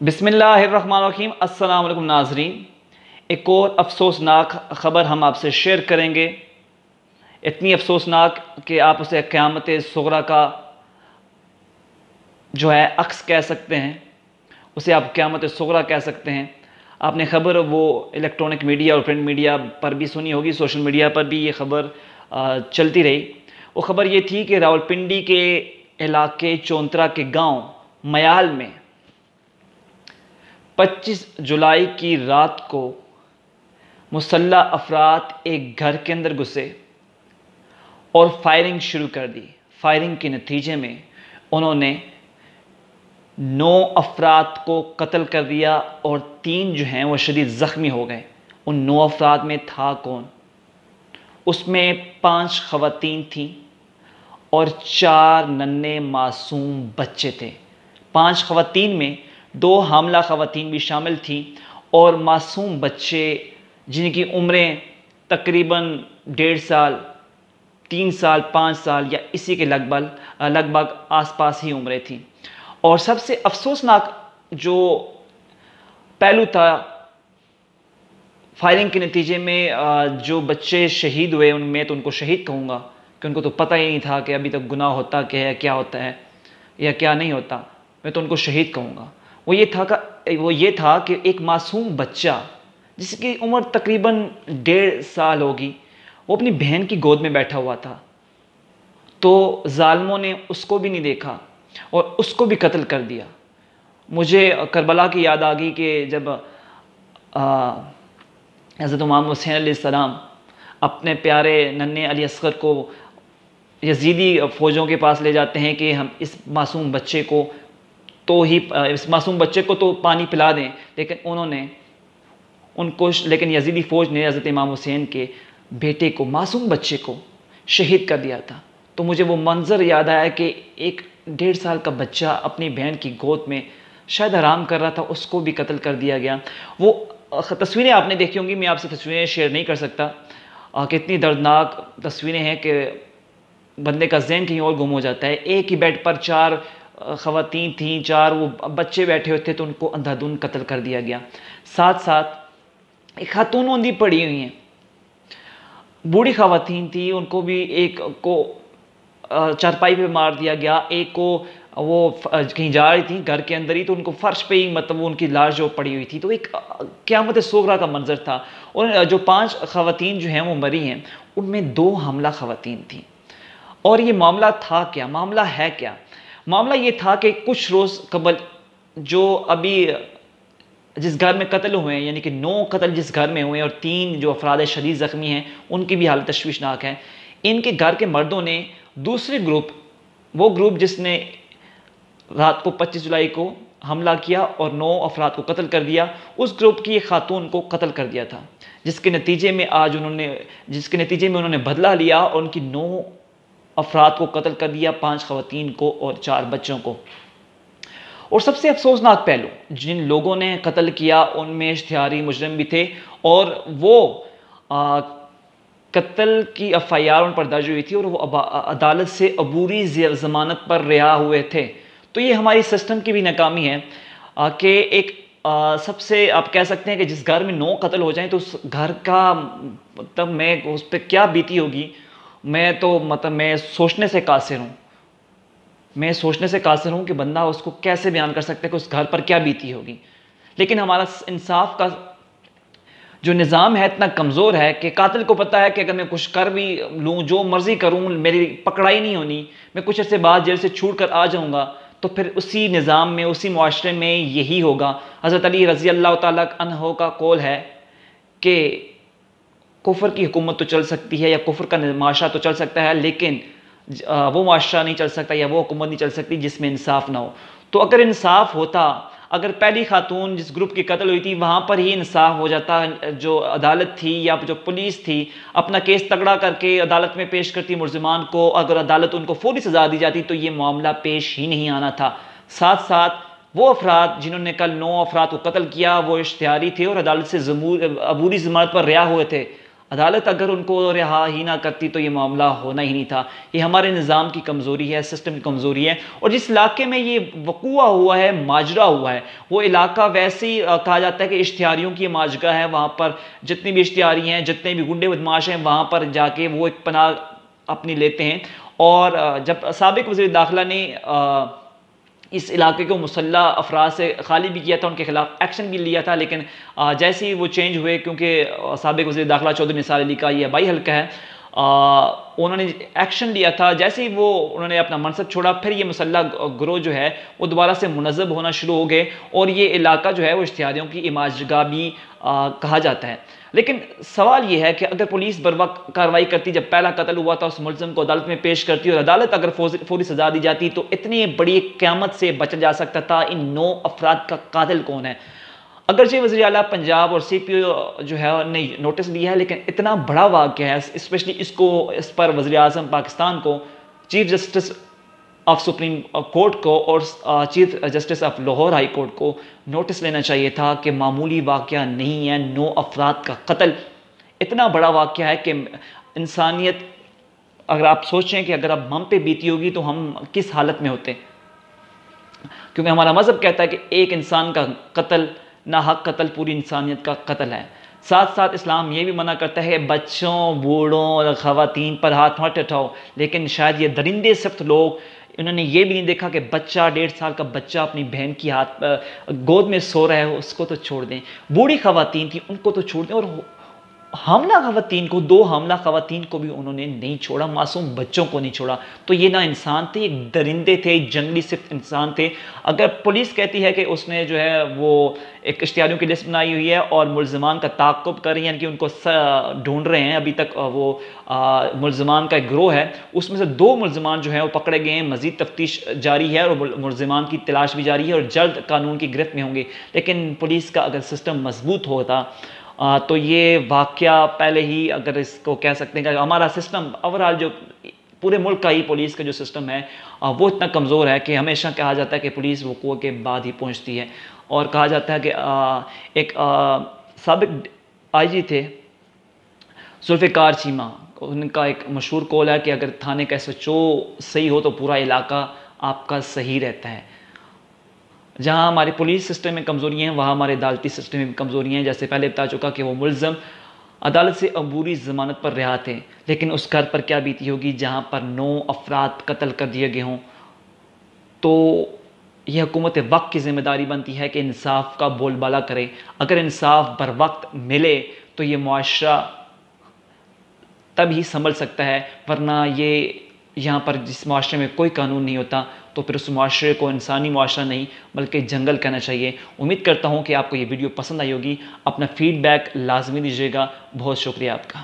بسم اللہ الرحمن الرحیم۔ السلام علیکم ناظرین، ایک اور افسوسناک خبر ہم آپ سے شیئر کریں گے۔ اتنی افسوسناک کہ آپ اسے قیامت صغریٰ کا جو ہے عکس کہہ سکتے ہیں، اسے آپ قیامت صغریٰ کہہ سکتے ہیں۔ آپ نے خبر وہ الیکٹرانک میڈیا اور پرنٹ میڈیا پر بھی سنی ہوگی، سوشل میڈیا پر بھی یہ خبر چلتی رہی۔ وہ خبر یہ تھی کہ راولپنڈی کے علاقے چونترا کے گاؤں میال میں 25 جولائی کی رات کو مسلح افراد ایک گھر کے اندر گھسے اور فائرنگ شروع کر دی۔ فائرنگ کے نتیجے میں انہوں نے 9 افراد کو قتل کر دیا اور 3 جو ہیں وہ شدید زخمی ہو گئے۔ ان 9 افراد میں تھا کون؟ اس میں 5 خواتین تھیں اور 4 ننھے معصوم بچے تھے۔ 5 خواتین میں 2 حاملہ خواتین بھی شامل تھیں اور معصوم بچے جن کی عمریں تقریباً 1.5 سال، 3 سال، 5 سال یا اسی کے لگ بھگ آس پاس ہی عمریں تھیں۔ اور سب سے افسوسناک جو پہلو تھا فائرنگ کے نتیجے میں جو بچے شہید ہوئے، ان میں تو ان کو شہید کہوں گا کہ ان کو تو پتہ ہی نہیں تھا کہ ابھی تک گناہ ہوتا کیا ہوتا ہے یا کیا نہیں ہوتا، میں تو ان کو شہید کہوں گا۔ وہ یہ تھا کہ ایک معصوم بچہ جس کی عمر تقریباً 1.5 سال ہوگی، وہ اپنی بہن کی گود میں بیٹھا ہوا تھا، تو ظالموں نے اس کو بھی نہیں دیکھا اور اس کو بھی قتل کر دیا۔ مجھے کربلا کی یاد آ گئی کہ جب حضرت امام حسین علیہ السلام اپنے پیارے ننھے علی اصغر کو یزیدی فوجوں کے پاس لے جاتے ہیں کہ ہم اس معصوم بچے کو تو پانی پلا دیں، لیکن یزیدی فوج نے حضرت امام حسین کے بیٹے کو، معصوم بچے کو شہید کر دیا تھا۔ تو مجھے وہ منظر یاد آیا کہ ایک 1.5 سال کا بچہ اپنی بہن کی گود میں شاید آرام کر رہا تھا، اس کو بھی قتل کر دیا گیا۔ وہ تصویریں آپ نے دیکھی ہوں گی، میں آپ سے تصویریں شیئر نہیں کر سکتا، کتنی دردناک تصویریں ہیں کہ بندے کا ذہن کہیں اور گم ہو جاتا ہے۔ ایک ہی بیڈ پر 4 خواتین تھیں، 4 وہ بچے بیٹھے ہوئے تھے، تو ان کو اندھا دھند قتل کر دیا گیا۔ ساتھ ساتھ ایک خاتون اندھی پڑی ہوئی ہیں، بوڑھی خواتین تھی، ان کو بھی ایک کو چارپائی پہ مار دیا گیا، ایک کو وہ کہیں جا رہی تھی گھر کے اندر ہی، تو ان کو فرش پہ ہی وہ ان کی لاش جو پڑی ہوئی تھی۔ تو ایک قیامت صغریٰ کا منظر تھا۔ اور جو 5 خواتین جو ہیں وہ مری ہیں، ان میں 2 حاملہ خواتین تھیں۔ اور یہ معاملہ تھا کیا؟ معاملہ ہے کیا؟ معاملہ یہ تھا کہ کچھ روز قبل جو ابھی جس گھر میں قتل ہوئے ہیں، یعنی کہ 9 قتل جس گھر میں ہوئے ہیں اور 3 جو افراد شدید زخمی ہیں، ان کی بھی حالت تشویشناک ہے۔ ان کے گھر کے مردوں نے دوسرے وہ گروپ جس نے رات کو 25 جولائی کو حملہ کیا اور 9 افراد کو قتل کر دیا، اس گروپ کی ایک خاتون کو قتل کر دیا تھا، جس کے نتیجے میں انہوں نے بدلہ لیا اور ان کی 9 افراد کو قتل کر دیا، 5 خواتین کو اور 4 بچوں کو۔ اور سب سے افسوسناک پہلو، جن لوگوں نے قتل کیا ان میں اشتہاری مجرم بھی تھے، اور وہ قتل کی FIR ان پر درج ہوئی تھی اور وہ عدالت سے عبوری ضمانت پر رہا ہوئے تھے۔ تو یہ ہماری سسٹم کی بھی ناکامی ہے کہ ایک سب سے آپ کہہ سکتے ہیں کہ جس گھر میں 9 قتل ہو جائیں تو اس گھر کا میں اس پہ کیا بیتی ہوگی، میں سوچنے سے قاصر ہوں کہ بندہ اس کو کیسے بیان کر سکتا ہے کہ اس گھر پر کیا بیتی ہوگی۔ لیکن ہمارا انصاف کا جو نظام ہے اتنا کمزور ہے کہ قاتل کو پتہ ہے کہ اگر میں کچھ کر بھی لوں، جو مرضی کروں، میری پکڑائی نہیں ہونی، میں کچھ عرصے بعد جیل سے چھوٹ کر آ جاؤں گا، تو پھر اسی نظام میں، اسی معاشرے میں یہی ہوگا۔ حضرت علی رضی اللہ تعالیٰ عنہ کا قول ہے کہ کفر کی حکومت تو چل سکتی ہے یا کفر کا معاشرہ تو چل سکتا ہے، لیکن وہ معاشرہ نہیں چل سکتا یا وہ حکومت نہیں چل سکتی جس میں انصاف نہ ہو۔ تو اگر انصاف ہوتا، اگر پہلی خاتون جس گروپ کی قتل ہوئی تھی وہاں پر ہی انصاف ہو جاتا، جو عدالت تھی یا جو پولیس تھی اپنا کیس تگڑا کر کے عدالت میں پیش کرتی ملزمان کو، اگر عدالت ان کو فوری سزا دی جاتی تو یہ معاملہ پیش ہی نہیں آنا تھا۔ ساتھ ساتھ وہ افراد جنہوں نے کل 9 افراد کو قتل کیا وہ اشتہاری تھے اور عدالت سے عبوری ضمانت پر رہا ہوئے تھے۔ عدالت اگر ان کو رہا ہی نہ کرتی تو یہ معاملہ ہونا ہی نہیں تھا. یہ ہمارے نظام کی کمزوری ہے, سسٹم کی کمزوری ہے. اور جس علاقے میں یہ وقوع ہوا ہے, ماجرا ہوا ہے, وہ علاقہ ویسے ہی کہا جاتا ہے کہ اشتہاریوں کی ماجگاہ ہے. وہاں پر جتنے بھی اشتہاری ہیں, جتنے بھی گنڈے بدماش ہیں, وہاں پر جا کے وہ ایک پناہ اپنی لیتے ہیں. اور جب سابق وزیر داخلہ نے اس علاقے کو مسلح افراد سے خالی بھی کیا تھا, ان کے خلاف ایکشن بھی لیا تھا, لیکن جیسے ہی وہ چینج ہوئے, کیونکہ سابق وزیر داخلہ چودھری نثار علی کا یہ آبائی حلقہ ہے, انہوں نے ایکشن لیا تھا. جیسے ہی انہوں نے اپنا منصب چھوڑا, پھر یہ مسلح گروہ جو ہے وہ دوبارہ سے منظم ہونا شروع ہو گئے, اور یہ علاقہ جو ہے وہ اشتہاریوں کی اماجگاہ بھی کہا جاتا ہے. لیکن سوال یہ ہے کہ اگر پولیس بر وقت کارروائی کرتی, جب پہلا قتل ہوا تھا اس ملزم کو عدالت میں پیش کرتی, اور عدالت اگر فوری سزا دی جاتی, تو اتنی بڑی قیامت سے بچا جا سکتا تھا. ان 9 افراد کا قاتل کون ہے؟ اگرچہ وزیر اعلیٰ پنجاب اور سی پی او جو ہے نے نوٹس لیا ہے, لیکن اتنا بڑا واقعہ ہے, اسپیشلی اس پر وزیر اعظم پاکستان کو, chief justice of supreme court کو اور chief justice of Lahore high court کو نوٹس لینا چاہیے تھا کہ معمولی واقعہ نہیں ہے. 9 افراد کا قتل اتنا بڑا واقعہ ہے کہ انسانیت, اگر آپ سوچیں کہ اگر اب ہم پہ بیتی ہوگی تو ہم کس حالت میں ہوتے, کیونکہ ہمارا مذہب کہتا ہے کہ ایک انسان کا قتل, ناحق قتل, پوری انسانیت کا قتل ہے. ساتھ ساتھ اسلام یہ بھی منع کرتا ہے بچوں, بوڑھوں اور خواتین پر ہاتھ مت اٹھاؤ. لیکن شاید یہ درندے صفت لوگ, انہوں نے یہ بھی نہیں دیکھا کہ بچہ 1.5 سال کا بچہ اپنی بہن کی گود میں سو رہا ہے, اس کو تو چھوڑ دیں. بوڑھی خواتین تھی, ان کو تو چھوڑ دیں. اور حاملہ خواتین کو, 2 حاملہ خواتین کو بھی انہوں نے نہیں چھوڑا, معصوم بچوں کو نہیں چھوڑا. تو یہ نہ انسان تھے, ایک درندے تھے, ایک جنگلی صفت انسان تھے. اگر پولیس کہتی ہے کہ اس نے جو ہے وہ ایک اشتہاریوں کی لسٹ بنائی ہوئی ہے اور ملزمان کا تعاقب کر رہی ہیں, یعنی کہ ان کو ڈھونڈ رہے ہیں, ابھی تک وہ ملزمان کا ایک گروہ ہے, اس میں سے 2 ملزمان جو ہیں وہ پکڑے گئے ہیں, مزید تفتیش جاری ہے اور ملزمان کی تلاش بھی جاری ہے, اور جلد قانون کی گرفت میں ہوں گے. لیکن پولیس کا اگر سسٹم مضبوط ہوتا تو یہ واقعہ پہلے ہی, اگر اس کو کہہ سکتے ہیں کہ ہمارا سسٹم اوورال جو پورے ملک کا ہی پولیس کا جو سسٹم ہے وہ اتنا کمزور ہے کہ ہمیشہ کہا جاتا ہے کہ پولیس وقوع کے بعد ہی پہنچتی ہے. اور کہا جاتا ہے کہ ایک سابق آئی جی تھے ذوالفقار چیمہ, ان کا ایک مشہور قول ہے کہ اگر تھانے کا SHO صحیح ہو تو پورا علاقہ آپ کا صحیح رہتا ہے. جہاں ہمارے پولیس سسٹم میں کمزوریاں ہیں, وہاں ہمارے عدالتی سسٹم میں کمزوریاں ہیں. جیسے پہلے بتا چکا کہ وہ ملزم عدالت سے عبوری ضمانت پر رہا تھے, لیکن اس گھر پر کیا بیتی ہوگی جہاں پر 9 افراد قتل کر دیے گئے ہوں. تو یہ حکومت وقت کی ذمہ داری بنتی ہے کہ انصاف کا بول بالا کرے. اگر انصاف بر وقت ملے تو یہ معاشرہ تب ہی سنبھل سکتا ہے, ورنہ یہ یہاں پر جس معاشرے میں کوئی قانون نہیں ہوتا تو پھر اس معاشرے کو انسانی معاشرہ نہیں بلکہ جنگل کہنا چاہیے. امید کرتا ہوں کہ آپ کو یہ ویڈیو پسند آئی ہوگی. اپنا فیڈ بیک لازمی دیجیے گا. بہت شکریہ آپ کا.